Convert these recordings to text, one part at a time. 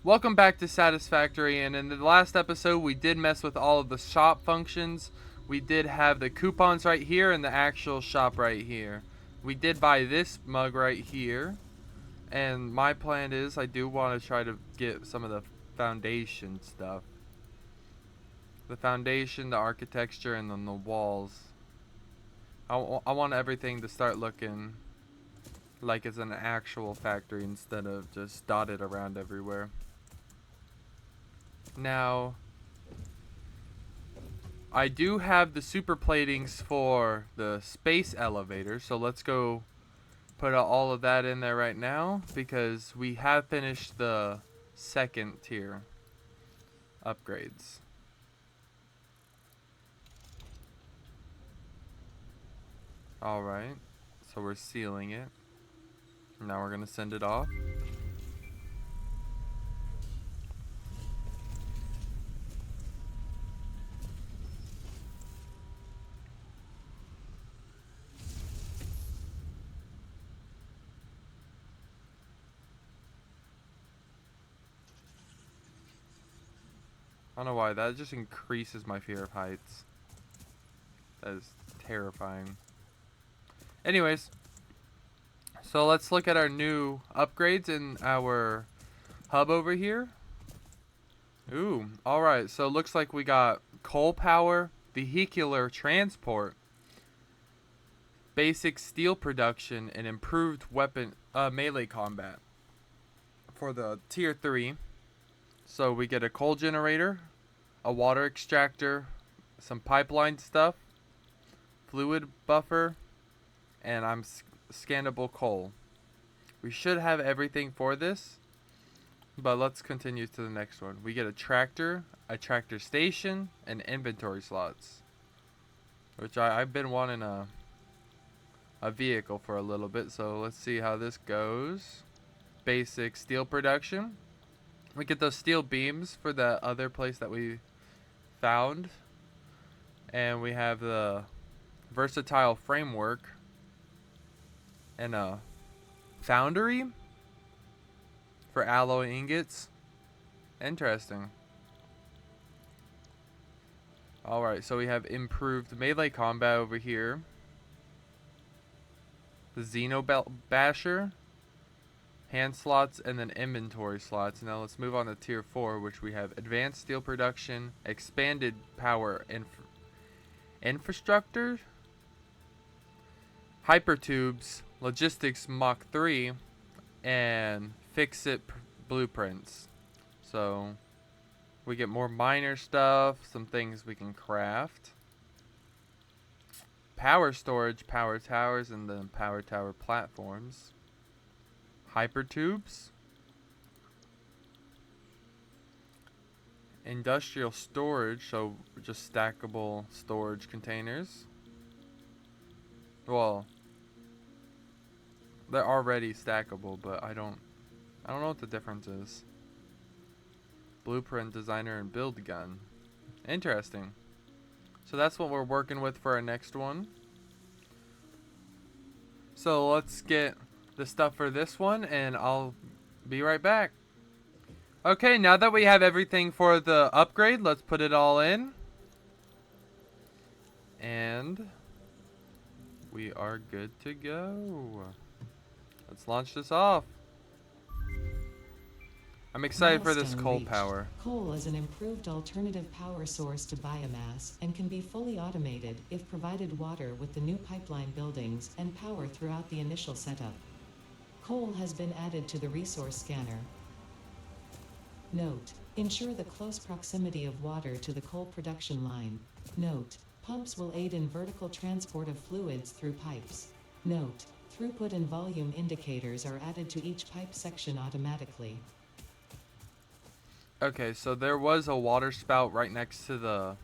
Welcome back to Satisfactory, and in the last episode we did mess with all of the shop functions. We did have the coupons right here and the actual shop right here. We did buy this mug right here, and my plan is I do want to try to get some of the foundation stuff. The foundation, the architecture, and then the walls. I want everything to start looking like it's an actual factory instead of just dotted around everywhere. Now, I do have the super platings for the space elevator, so let's go put all of that in there right now because we have finished the second tier upgrades. Alright, so we're sealing it. Now we're going to send it off. I don't know why, that just increases my fear of heights. That is terrifying. Anyways, so let's look at our new upgrades in our hub over here. Ooh, alright, so it looks like we got coal power, vehicular transport, basic steel production, and improved weapon melee combat for the tier 3. So we get a coal generator, a water extractor, some pipeline stuff, fluid buffer, and scannable coal. We should have everything for this, but let's continue to the next one. We get a tractor station, and inventory slots, which I've been wanting a vehicle for a little bit, so let's see how this goes. Basic steel production. We get those steel beams for the other place that we found. And we have the versatile framework and a foundry for alloy ingots. Interesting. Alright, so we have improved melee combat over here. The Xeno Basher, hand slots, and then inventory slots. Now let's move on to tier 4, which we have advanced steel production, expanded power infrastructure, hypertubes, logistics Mach 3, and fix-it blueprints. So we get more miner stuff, some things we can craft. Power storage, power towers, and then power tower platforms. Hypertubes. Industrial storage, so just stackable storage containers. Well, they're already stackable, but I don't know what the difference is. Blueprint designer and build gun. Interesting. So that's what we're working with for our next one. So let's get the stuff for this one, and I'll be right back. Okay, now that we have everything for the upgrade, let's put it all in. And we are good to go. Let's launch this off. I'm excited for this coal power. Coal is an improved alternative power source to biomass and can be fully automated if provided water with the new pipeline buildings and power throughout the initial setup. Coal has been added to the resource scanner. Note: ensure the close proximity of water to the coal production line. Note: pumps will aid in vertical transport of fluids through pipes. Note: throughput and volume indicators are added to each pipe section automatically. Okay, so there was a water spout right next to the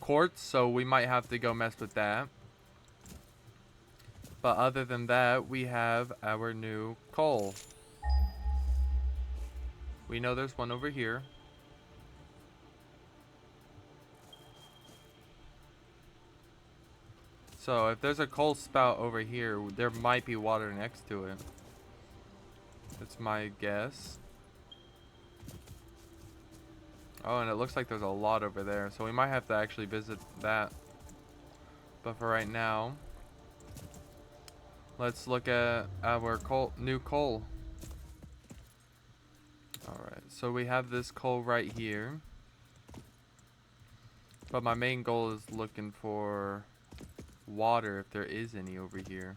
quartz, so we might have to go mess with that. But other than that, we have our new coal. We know there's one over here. So if there's a coal spout over here, there might be water next to it. That's my guess. Oh, and it looks like there's a lot over there, so we might have to actually visit that. But for right now, let's look at our new coal. Alright, so we have this coal right here. But my main goal is looking for water, if there is any over here.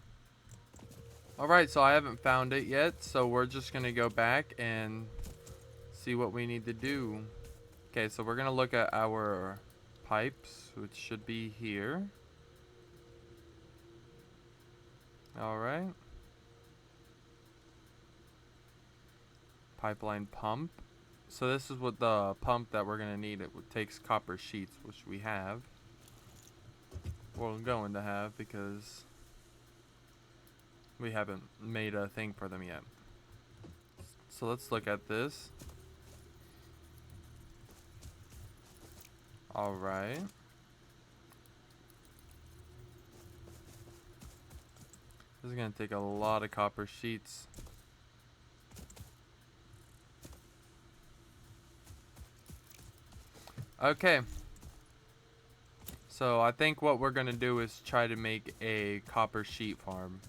Alright, so I haven't found it yet, so we're just going to go back and see what we need to do. Okay, so we're going to look at our pipes, which should be here. Alright. Pipeline pump. So this is what the pump that we're going to need. It takes copper sheets, which we have. Well, we're going to have because we haven't made a thing for them yet. So let's look at this. Alright. This is going to take a lot of copper sheets. Okay. So I think what we're going to do is try to make a copper sheet farm.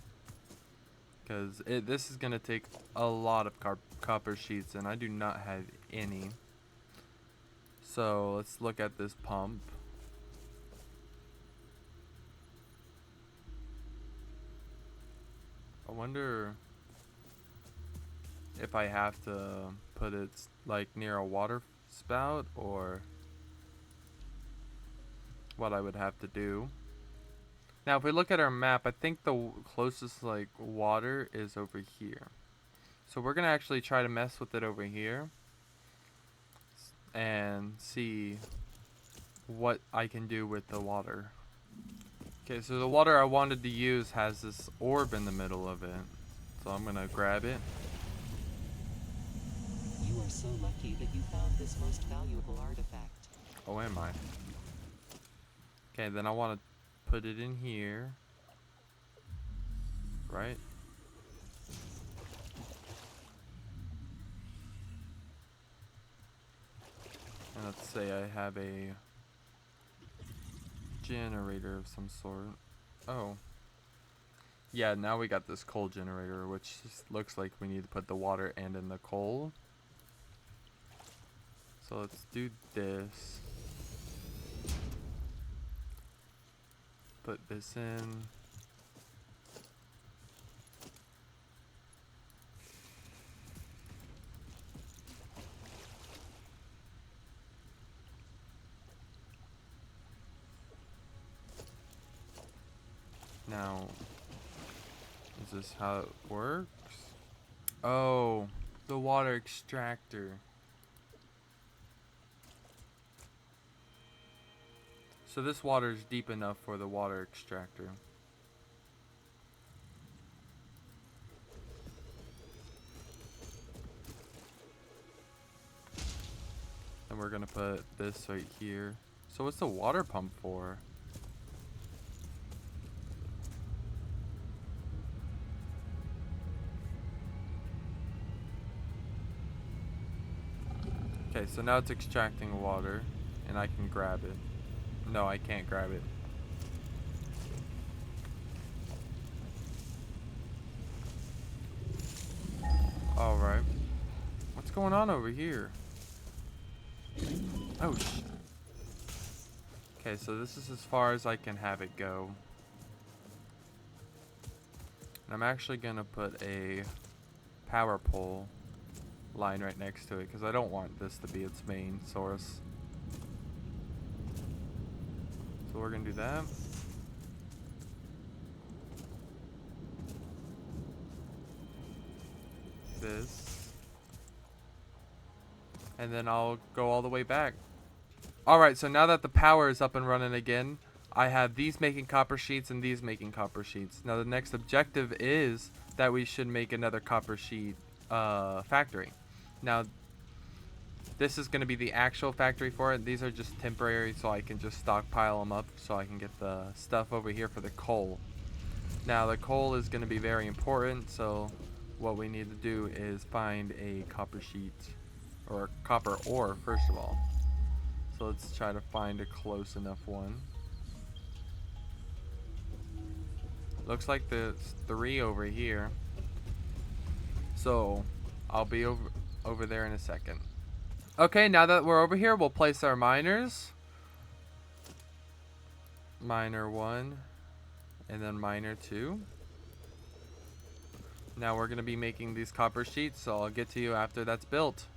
Because this is going to take a lot of copper sheets, and I do not have any. So let's look at this pump. I wonder if I have to put it like near a water spout or what I would have to do. Now if we look at our map, I think the closest like water is over here. So we're gonna actually try to mess with it over here and see what I can do with the water. Okay, so the water I wanted to use has this orb in the middle of it. So I'm gonna grab it. You are so lucky that you found this most valuable artifact. Oh, am I? Okay, then I want to put it in here. Right? And let's say I have a generator of some sort. Oh. Yeah, now we got this coal generator, which looks like we need to put the water and in the coal. So let's do this. Put this in. Now, is this how it works? Oh, the water extractor. So this water is deep enough for the water extractor. And we're gonna put this right here. So what's the water pump for? Okay, so now it's extracting water, and I can grab it. No, I can't grab it. Alright. What's going on over here? Oh, okay, so this is as far as I can have it go. And I'm actually gonna put a power pole line right next to it because I don't want this to be its main source. So we're gonna do that. This. And then I'll go all the way back. Alright, so now that the power is up and running again, I have these making copper sheets and these making copper sheets. Now the next objective is that we should make another copper sheet factory. Now this is going to be the actual factory for it. These are just temporary, so I can just stockpile them up so I can get the stuff over here for the coal. Now the coal is going to be very important, so what we need to do is find a copper sheet, or copper ore first of all. So let's try to find a close enough one. Looks like there's 3 over here. So I'll be over there in a second. Okay, now that we're over here, we'll place our miners. Miner 1 and then miner 2. Now we're going to be making these copper sheets, so I'll get to you after that's built.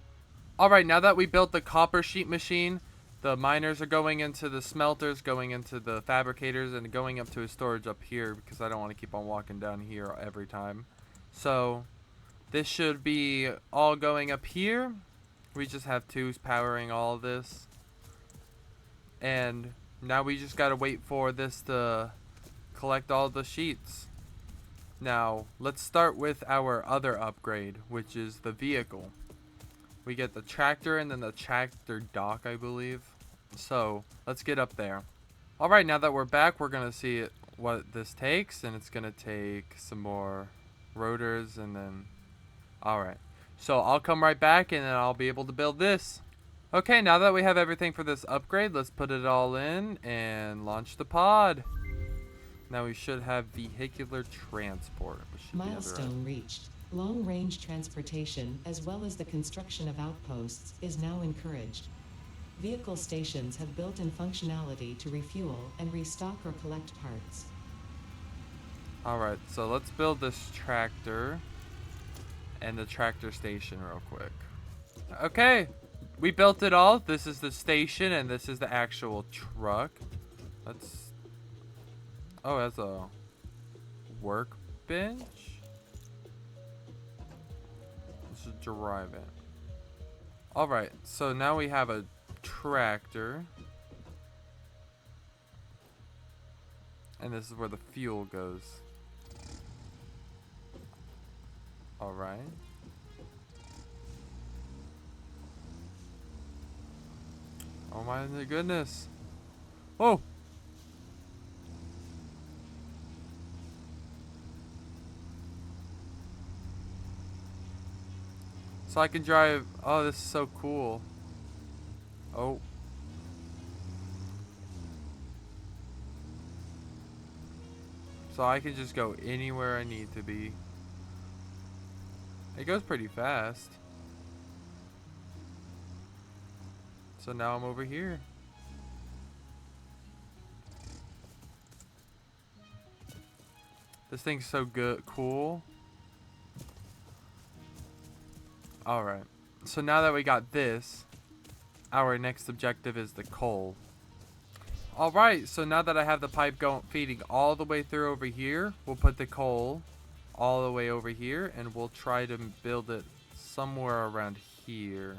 Alright, now that we built the copper sheet machine, the miners are going into the smelters, going into the fabricators, and going up to a storage up here because I don't want to keep on walking down here every time. So this should be all going up here. We just have 2s powering all of this. And now we just got to wait for this to collect all the sheets. Now, let's start with our other upgrade, which is the vehicle. We get the tractor and then the tractor dock, I believe. So, let's get up there. Alright, now that we're back, we're going to see what this takes. And it's going to take some more rotors and then... Alright. So, I'll come right back and then I'll be able to build this. Okay, now that we have everything for this upgrade, let's put it all in and launch the pod. Now we should have vehicular transport. Which should Milestone reached. Long-range transportation, as well as the construction of outposts, is now encouraged. Vehicle stations have built-in functionality to refuel and restock or collect parts. Alright, so let's build this tractor and the tractor station real quick. Okay, we built it all. This is the station and this is the actual truck. Let's... Oh, it has a workbench? Let's just drive it. Alright, so now we have a tractor. And this is where the fuel goes. Alright. Oh my goodness. Whoa! So I can drive. Oh, this is so cool. Oh. So I can just go anywhere I need to be. It goes pretty fast. So now I'm over here. This thing's so good, cool. Alright, so now that we got this, our next objective is the coal. Alright, so now that I have the pipe feeding all the way through over here, we'll put the coal all the way over here, and we'll try to build it somewhere around here.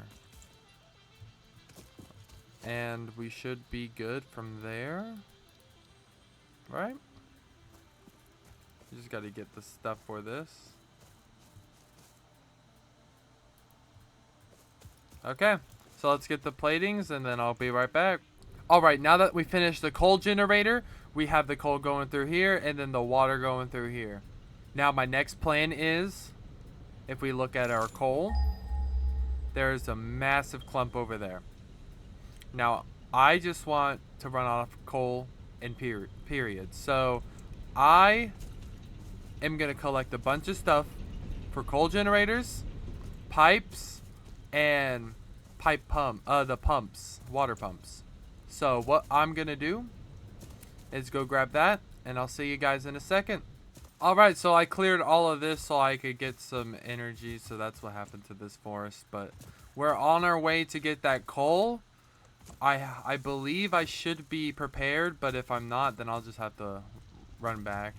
And we should be good from there, right? You just gotta get the stuff for this. Okay, so let's get the platings and then I'll be right back. Alright, now that we finished the coal generator, we have the coal going through here and then the water going through here. Now my next plan is, if we look at our coal, there's a massive clump over there. Now, I just want to run off coal in period. So, I am going to collect a bunch of stuff for coal generators, pipes, and the pumps, water pumps. So what I'm gonna do is go grab that, and I'll see you guys in a second. Alright, so I cleared all of this so I could get some energy, so that's what happened to this forest. But we're on our way to get that coal. I believe I should be prepared, but if I'm not, then I'll just have to run back.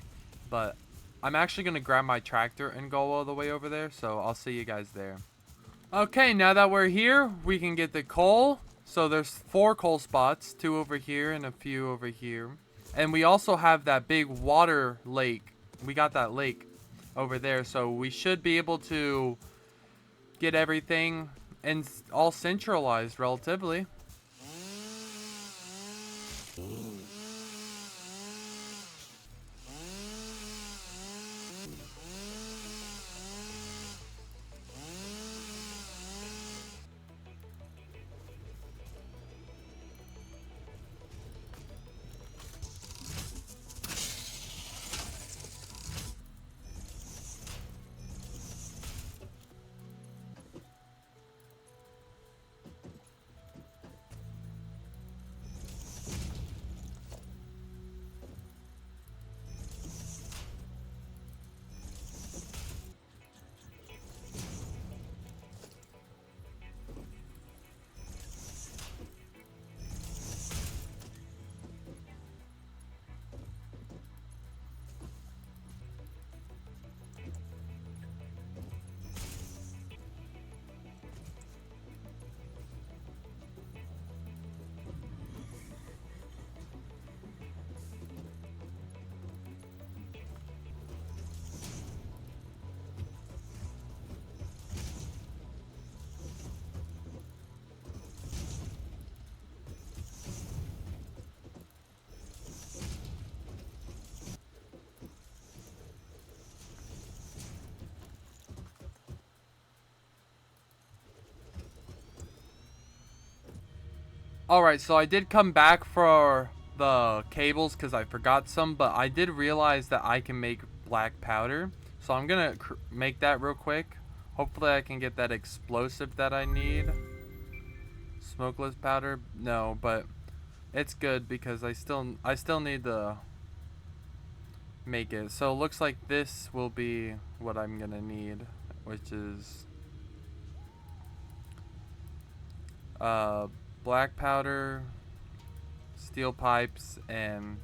But I'm actually gonna grab my tractor and go all the way over there, so I'll see you guys there. Okay, now that we're here, we can get the coal. So there's 4 coal spots, 2 over here and a few over here. And we also have that big water lake. We got that lake over there, so we should be able to get everything and all centralized relatively. Alright, so I did come back for the cables because I forgot some, but I did realize that I can make black powder. So I'm gonna make that real quick. Hopefully I can get that explosive that I need. Smokeless powder? No, but it's good because I still need to make it. So it looks like this will be what I'm gonna need, which is uh black powder, steel pipes, and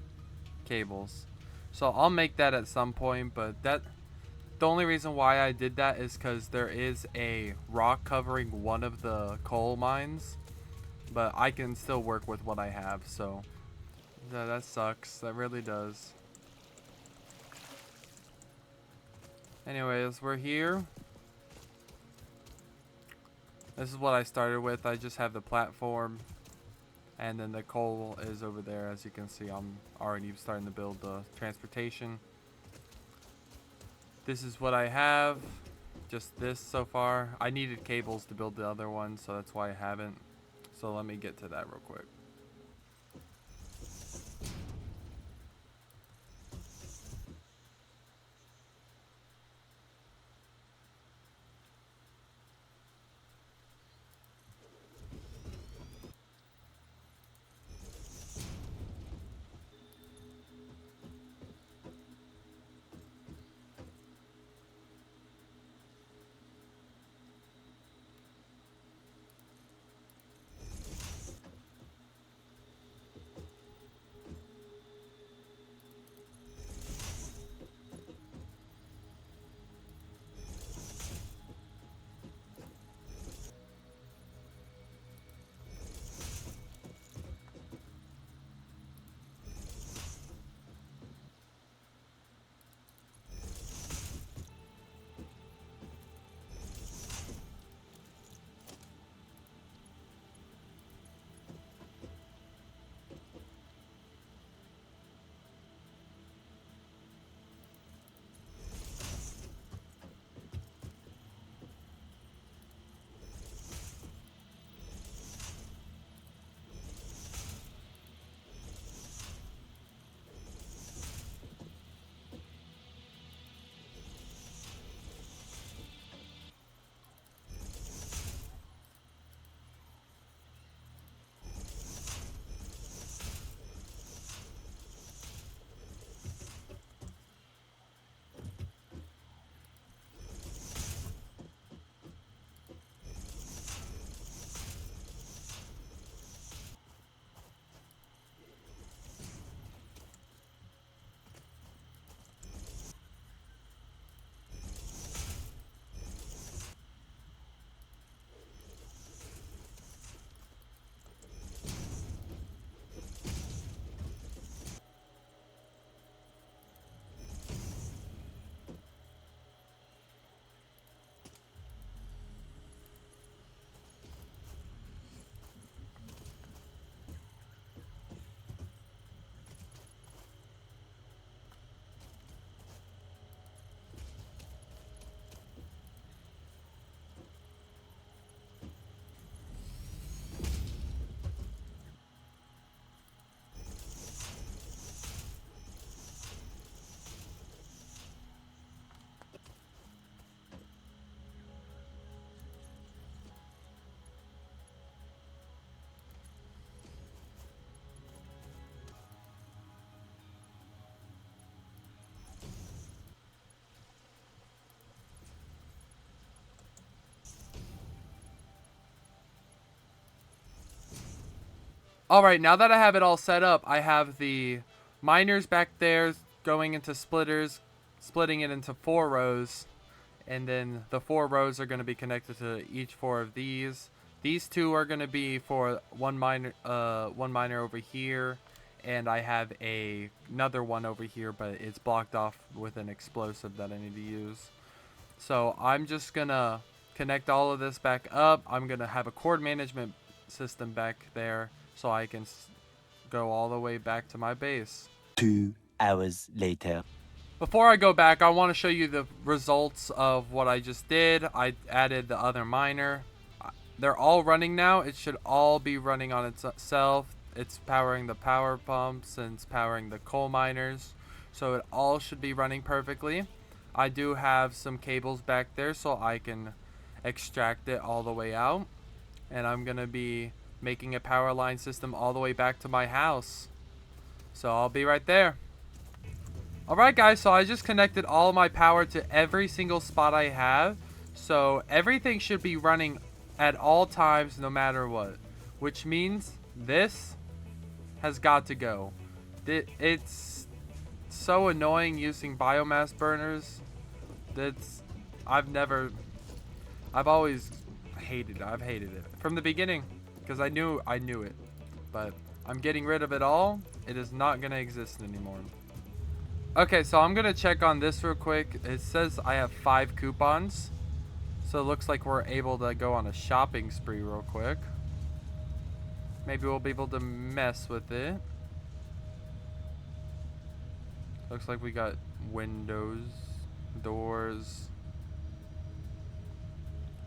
cables. So I'll make that at some point, but the only reason why I did that is because there is a rock covering one of the coal mines, but I can still work with what I have, so that sucks. That really does. Anyways, we're here. This is what I started with. I just have the platform, and then the coal is over there. As you can see, I'm already starting to build the transportation. This is what I have. Just this so far. I needed cables to build the other one, so that's why I haven't. So let me get to that real quick. Alright, now that I have it all set up, I have the miners back there going into splitters, splitting it into 4 rows. And then the 4 rows are going to be connected to each 4 of these. These 2 are going to be for one miner over here, and I have another one over here, but it's blocked off with an explosive that I need to use. So I'm just going to connect all of this back up. I'm going to have a cord management system back there so I can go all the way back to my base. 2 hours later. Before I go back, I want to show you the results of what I just did. I added the other miner. they're all running now. It should all be running on itself. It's powering the power pumps and it's powering the coal miners. So it all should be running perfectly. I do have some cables back there so I can extract it all the way out. And I'm going to be making a power line system all the way back to my house. So I'll be right there. Alright guys, so I just connected all my power to every single spot I have. So everything should be running at all times no matter what. Which means this has got to go. It's so annoying using biomass burners. I've always hated it. I've hated it from the beginning because I knew it. But I'm getting rid of it all. It is not going to exist anymore. Okay, so I'm going to check on this real quick. It says I have 5 coupons. So it looks like we're able to go on a shopping spree real quick. Maybe we'll be able to mess with it. Looks like we got windows, doors.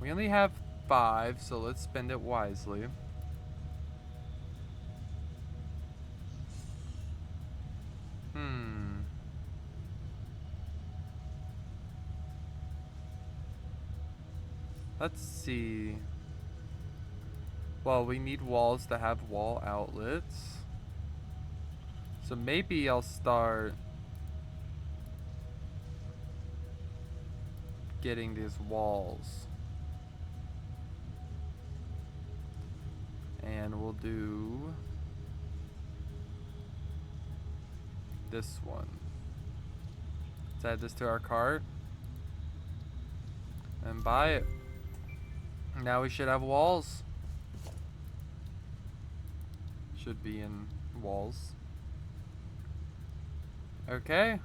We only have 5, so let's spend it wisely. Let's see. Well, we need walls to have wall outlets. So maybe I'll start getting these walls. And we'll do this one. Let's add this to our cart and buy it. Now we should have walls. Should be in walls. Okay.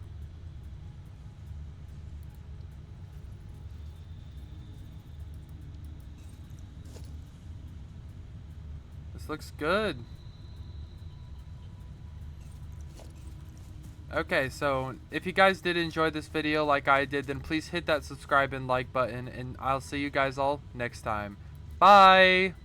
This looks good. Okay, so if you guys did enjoy this video like I did, then please hit that subscribe and like button, and I'll see you guys all next time. Bye!